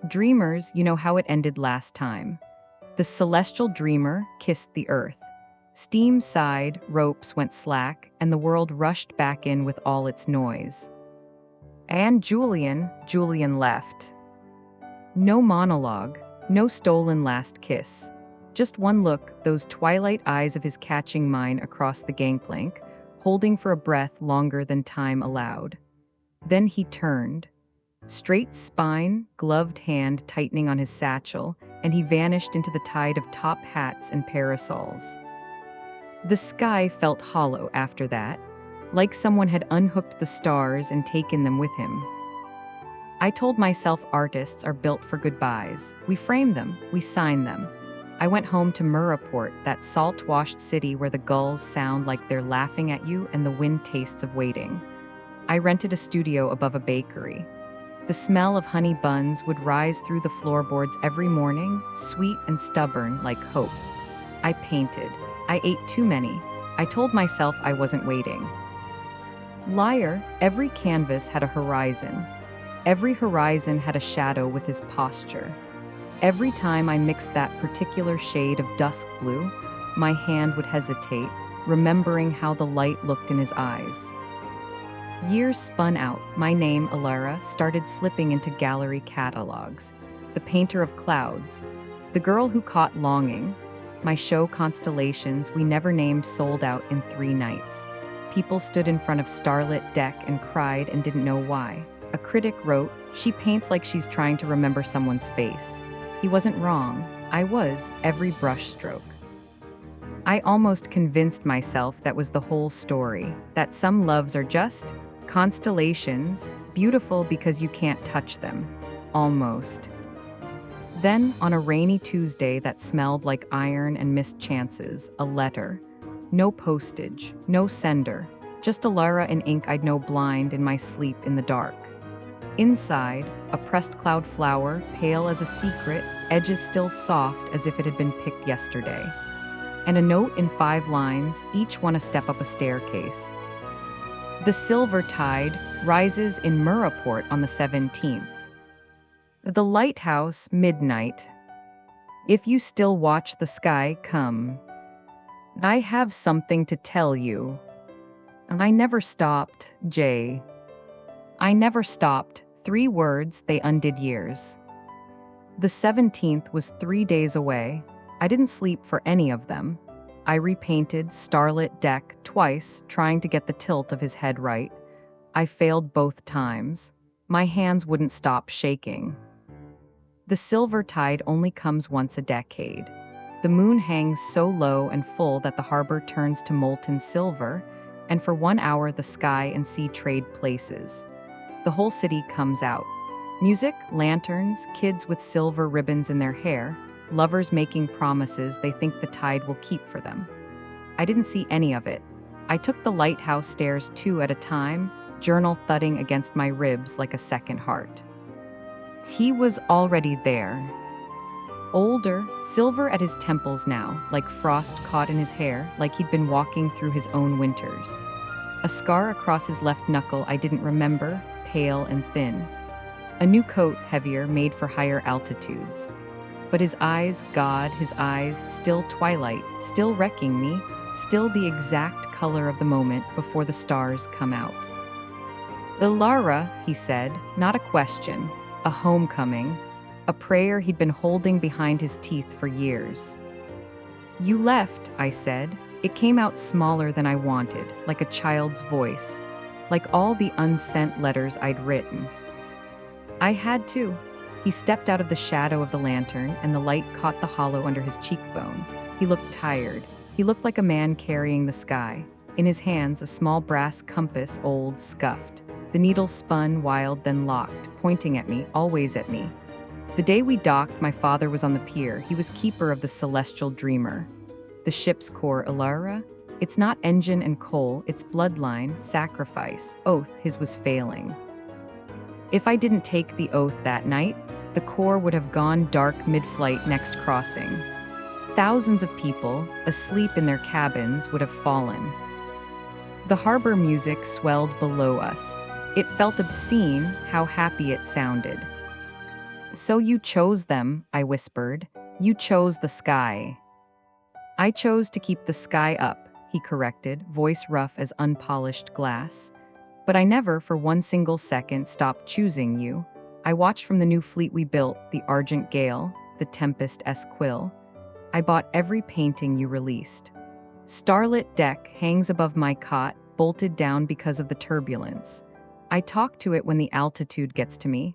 Dreamers, you know how it ended last time. The celestial dreamer kissed the earth. Steam sighed, ropes went slack, and the world rushed back in with all its noise. And Julian left. No monologue, no stolen last kiss. Just one look, those twilight eyes of his catching mine across the gangplank, holding for a breath longer than time allowed. Then he turned. Straight spine, gloved hand tightening on his satchel, and he vanished into the tide of top hats and parasols. The sky felt hollow after that, like someone had unhooked the stars and taken them with him. I told myself artists are built for goodbyes. We frame them, we sign them. I went home to Miraport, that salt-washed city where the gulls sound like they're laughing at you and the wind tastes of waiting. I rented a studio above a bakery. The smell of honey buns would rise through the floorboards every morning, sweet and stubborn like hope. I painted. I ate too many. I told myself I wasn't waiting. Liar, every canvas had a horizon. Every horizon had a shadow with his posture. Every time I mixed that particular shade of dusk blue, my hand would hesitate, remembering how the light looked in his eyes. Years spun out. My name, Elara, started slipping into gallery catalogs. The painter of clouds. The girl who caught longing. My show Constellations, we never named, sold out in 3 nights. People stood in front of starlit deck and cried and didn't know why. A critic wrote, "She paints like she's trying to remember someone's face." He wasn't wrong. I was, every brush stroke. I almost convinced myself that was the whole story, that some loves are just constellations, beautiful because you can't touch them. Almost. Then, on a rainy Tuesday that smelled like iron and missed chances, a letter. No postage, no sender, just Elara in ink I'd know blind in my sleep in the dark. Inside, a pressed cloud flower, pale as a secret, edges still soft as if it had been picked yesterday. And a note in 5 lines, each one a step up a staircase. The silver tide rises in Miraport on the 17th. The lighthouse, midnight. If you still watch the sky, come. I have something to tell you. I never stopped, Jay. I never stopped. 3 words, they undid years. The 17th was 3 days away. I didn't sleep for any of them. I repainted starlit deck twice, trying to get the tilt of his head right. I failed both times. My hands wouldn't stop shaking. The silver tide only comes once a decade. The moon hangs so low and full that the harbor turns to molten silver, and for 1 hour the sky and sea trade places. The whole city comes out. Music, lanterns, kids with silver ribbons in their hair, lovers making promises they think the tide will keep for them. I didn't see any of it. I took the lighthouse stairs 2 at a time, journal thudding against my ribs like a second heart. He was already there. Older, silver at his temples now, like frost caught in his hair, like he'd been walking through his own winters. A scar across his left knuckle I didn't remember, pale and thin. A new coat, heavier, made for higher altitudes. But his eyes, God, his eyes, still twilight, still wrecking me, still the exact color of the moment before the stars come out. Elara, he said, not a question, a homecoming, a prayer he'd been holding behind his teeth for years. You left, I said. It came out smaller than I wanted, like a child's voice, like all the unsent letters I'd written. I had to. He stepped out of the shadow of the lantern, and the light caught the hollow under his cheekbone. He looked tired. He looked like a man carrying the sky. In his hands, a small brass compass, old, scuffed. The needle spun, wild, then locked, pointing at me, always at me. The day we docked, my father was on the pier. He was keeper of the celestial dreamer. The ship's core, Elara? It's not engine and coal, it's bloodline, sacrifice, oath. His was failing. If I didn't take the oath that night, the core would have gone dark mid-flight next crossing. Thousands of people, asleep in their cabins, would have fallen. The harbor music swelled below us. It felt obscene how happy it sounded. So you chose them, I whispered. You chose the sky. I chose to keep the sky up, he corrected, voice rough as unpolished glass. But I never, for one single second, stopped choosing you. I watched from the new fleet we built, the Argent Gale, the Tempest Esquill. I bought every painting you released. Starlit deck hangs above my cot, bolted down because of the turbulence. I talk to it when the altitude gets to me.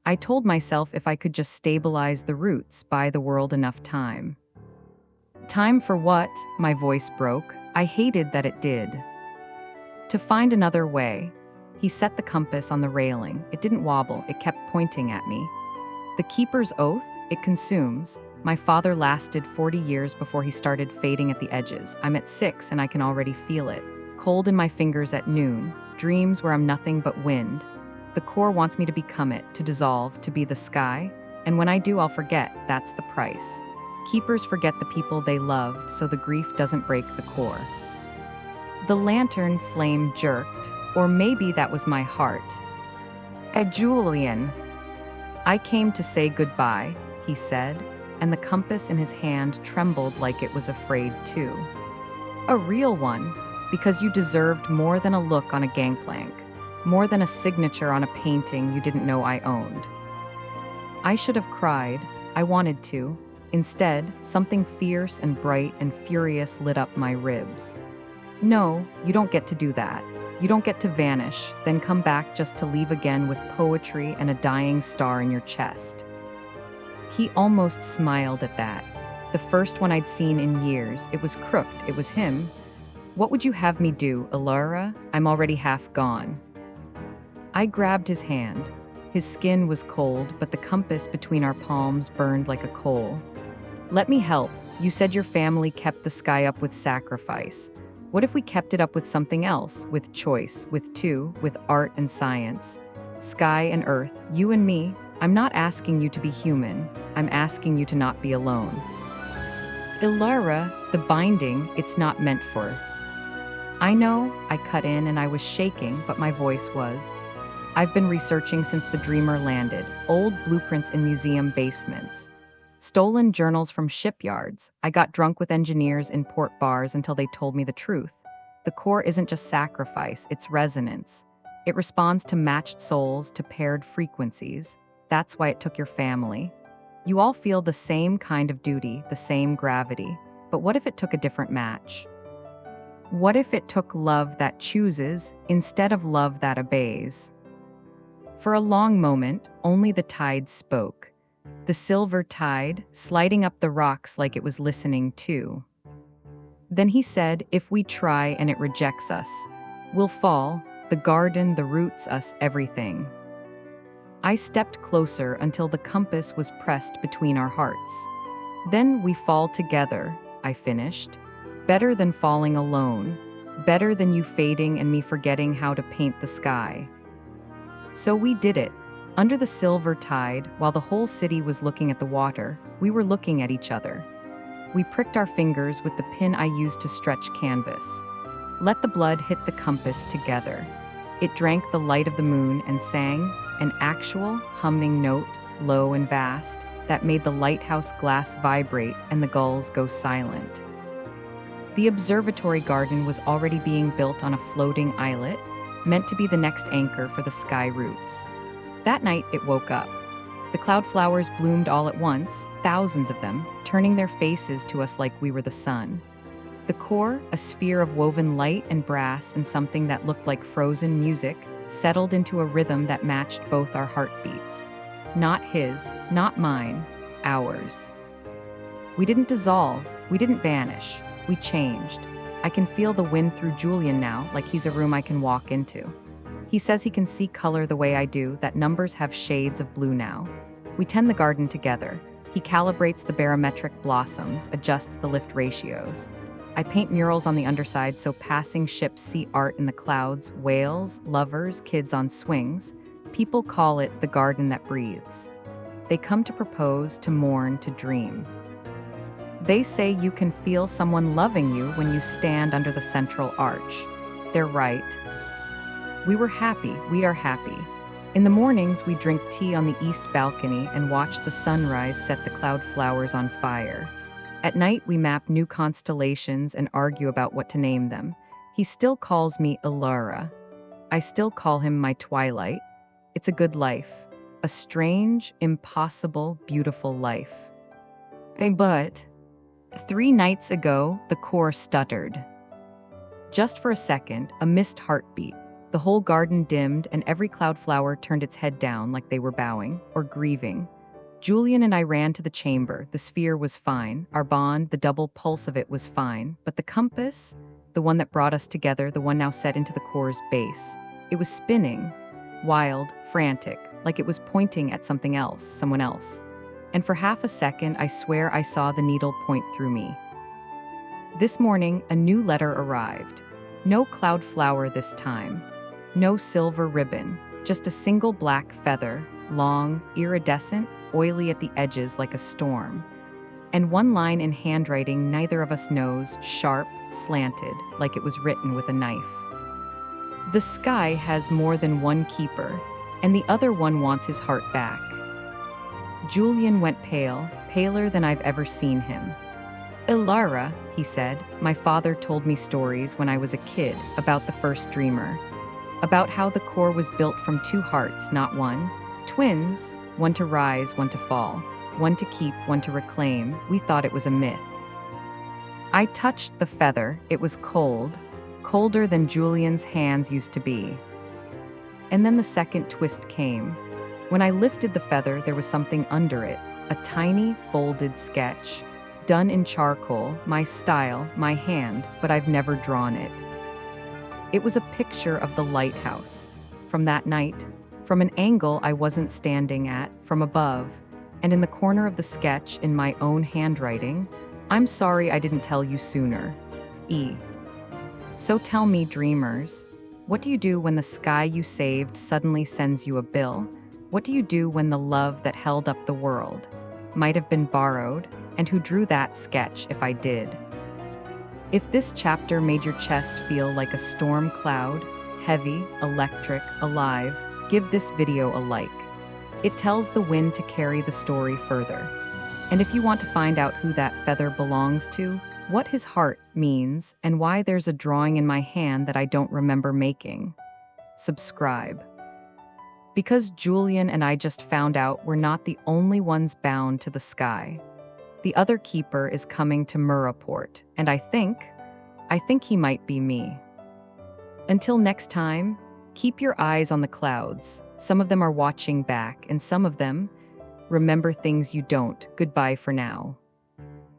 I told myself if I could just stabilize the roots, buy the world enough time. Time for what? My voice broke. I hated that it did. To find another way. He set the compass on the railing. It didn't wobble, it kept pointing at me. The keeper's oath? It consumes. My father lasted 40 years before he started fading at the edges. I'm at 6 and I can already feel it. Cold in my fingers at noon. Dreams where I'm nothing but wind. The core wants me to become it, to dissolve, to be the sky. And when I do, I'll forget. That's the price. Keepers forget the people they loved, so the grief doesn't break the core. The lantern flame jerked, or maybe that was my heart. Julian. I came to say goodbye, he said, and the compass in his hand trembled like it was afraid too. A real one, because you deserved more than a look on a gangplank, more than a signature on a painting you didn't know I owned. I should have cried. I wanted to. Instead, something fierce and bright and furious lit up my ribs. No, you don't get to do that. You don't get to vanish, then come back just to leave again with poetry and a dying star in your chest. He almost smiled at that. The first one I'd seen in years. It was crooked. It was him. What would you have me do, Elara? I'm already half gone. I grabbed his hand. His skin was cold, but the compass between our palms burned like a coal. Let me help. You said your family kept the sky up with sacrifice. What if we kept it up with something else, with choice, with art and science? Sky and earth, you and me. I'm not asking you to be human. I'm asking you to not be alone. Elara, the binding, it's not meant for. I know, I cut in and I was shaking, but my voice was. I've been researching since the dreamer landed, old blueprints in museum basements. Stolen journals from shipyards. I got drunk with engineers in port bars until they told me the truth. The core isn't just sacrifice, it's resonance. It responds to matched souls, to paired frequencies. That's why it took your family. You all feel the same kind of duty, the same gravity. But what if it took a different match? What if it took love that chooses instead of love that obeys? For a long moment, only the tide spoke. The silver tide, sliding up the rocks like it was listening too. Then he said, if we try and it rejects us, we'll fall, the garden, the roots, us, everything. I stepped closer until the compass was pressed between our hearts. Then we fall together, I finished. Better than falling alone. Better than you fading and me forgetting how to paint the sky. So we did it. Under the silver tide, while the whole city was looking at the water, we were looking at each other. We pricked our fingers with the pin I used to stretch canvas. Let the blood hit the compass together. It drank the light of the moon and sang, an actual, humming note, low and vast, that made the lighthouse glass vibrate and the gulls go silent. The Observatory Garden was already being built on a floating islet, meant to be the next anchor for the sky roots. That night, it woke up. The cloud flowers bloomed all at once, thousands of them, turning their faces to us like we were the sun. The core, a sphere of woven light and brass and something that looked like frozen music, settled into a rhythm that matched both our heartbeats. Not his, not mine, ours. We didn't dissolve, we didn't vanish, we changed. I can feel the wind through Julian now, like he's a room I can walk into. He says he can see color the way I do, that numbers have shades of blue now. We tend the garden together. He calibrates the barometric blossoms, adjusts the lift ratios. I paint murals on the underside so passing ships see art in the clouds, whales, lovers, kids on swings. People call it the garden that breathes. They come to propose, to mourn, to dream. They say you can feel someone loving you when you stand under the central arch. They're right. We were happy, we are happy. In the mornings, we drink tea on the east balcony and watch the sunrise set the cloud flowers on fire. At night, we map new constellations and argue about what to name them. He still calls me Elara. I still call him my twilight. It's a good life. A strange, impossible, beautiful life. But 3 nights ago, the core stuttered. Just for a second, a missed heartbeat. The whole garden dimmed and every cloud flower turned its head down like they were bowing or grieving. Julian and I ran to the chamber. The sphere was fine. Our bond, the double pulse of it was fine. But the compass, the one that brought us together, the one now set into the core's base, it was spinning, wild, frantic, like it was pointing at something else, someone else. And for half a second, I swear I saw the needle point through me. This morning, a new letter arrived. No cloud flower this time. No silver ribbon. Just a single black feather, long, iridescent, oily at the edges like a storm. And one line in handwriting neither of us knows, sharp, slanted, like it was written with a knife. The sky has more than one keeper, and the other one wants his heart back. Julian went pale, paler than I've ever seen him. Elara, he said, my father told me stories when I was a kid about the first dreamer. About how the core was built from 2 hearts, not one. Twins, one to rise, one to fall. One to keep, one to reclaim. We thought it was a myth. I touched the feather. It was cold, colder than Julian's hands used to be. And then the second twist came. When I lifted the feather, there was something under it, a tiny, folded sketch. Done in charcoal, my style, my hand, but I've never drawn it. It was a picture of the lighthouse. From that night, from an angle I wasn't standing at, from above, and in the corner of the sketch in my own handwriting, I'm sorry I didn't tell you sooner. E. So tell me, dreamers, what do you do when the sky you saved suddenly sends you a bill? What do you do when the love that held up the world might have been borrowed? And who drew that sketch if I did? If this chapter made your chest feel like a storm cloud, heavy, electric, alive, give this video a like. It tells the wind to carry the story further. And if you want to find out who that feather belongs to, what his heart means, and why there's a drawing in my hand that I don't remember making, subscribe. Because Julian and I just found out we're not the only ones bound to the sky. The other keeper is coming to Miraport, and I think he might be me. Until next time, keep your eyes on the clouds. Some of them are watching back, and some of them remember things you don't. Goodbye for now.